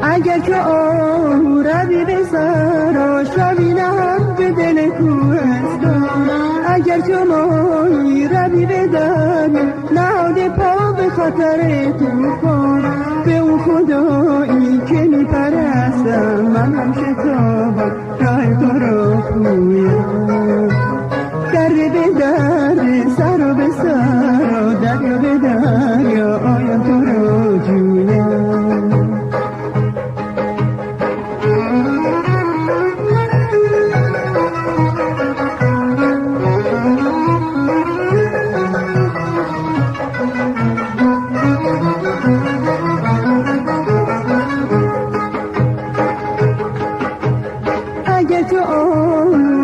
اگر که روی به سر و شبینم به دل کوهستان، اگر که مایی روی به در نهاده پا به خطر توفان، به اون خدایی که می پرستم من هم شتابم راه تو را پویم. در به در سر و به سر و دریا به دریا آیم تو را جویم. اگر تو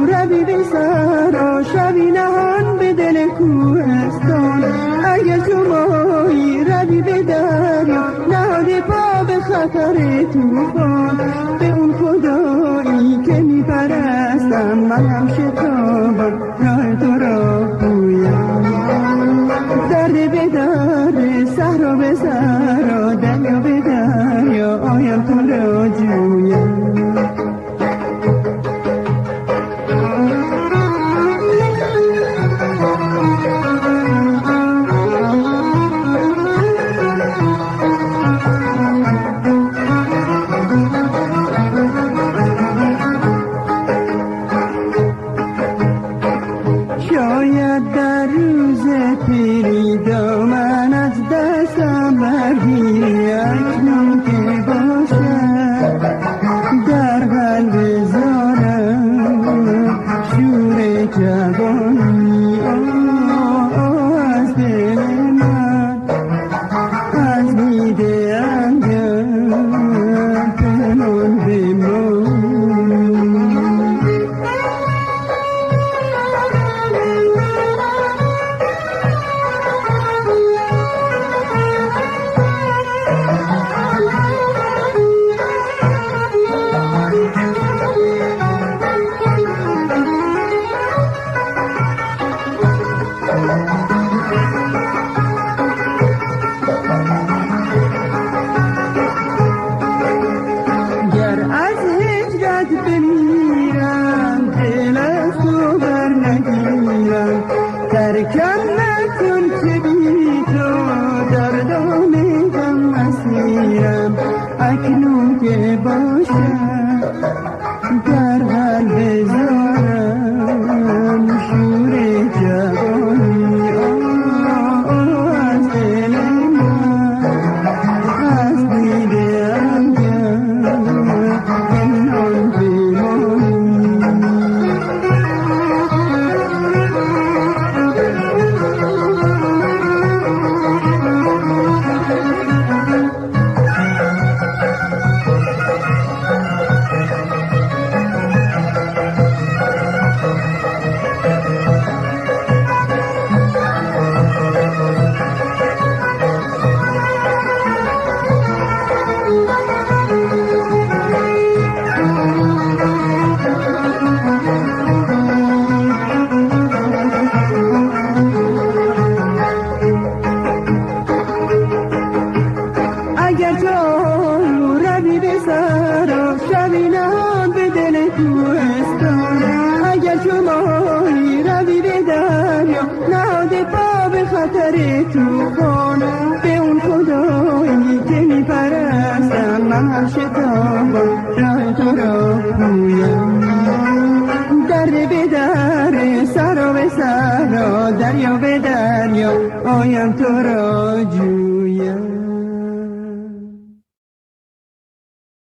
روی به سر و شبی نهان به دل کوهستان، اگر تو مایی روی به دریا نهاده پا به خطر توفان، به اون خدایی که می پرستم من هم شتابم راه تو را پویم. درد به درد صحرا به صحرا دریا به دریا آیم تو را جویم. شاید در روز پیری دامن از دستم برگیری، اکنون که باشد در قلب زارم شور جوانی از دل من، از دیده اگر پنهان بمانی. گر از هجرت بمیرم دل از تو بر نگیرم، ترکم نکن که بی تو در دام غم اسیرم. اکنون که باشد در قلب زارم شور جوانی از دل من، از دیده اگر پنهان بمانی. اگر تو روی به سر و شبی نهان به دل کوهستان، اگر تو مایی روی به دریا نهاده پا به خطر توفان، به اون خدایی که می پرستم من هم شتابم راه تو را پویم. در به در سر و به سر دریا به دریا آیم تو را جویم.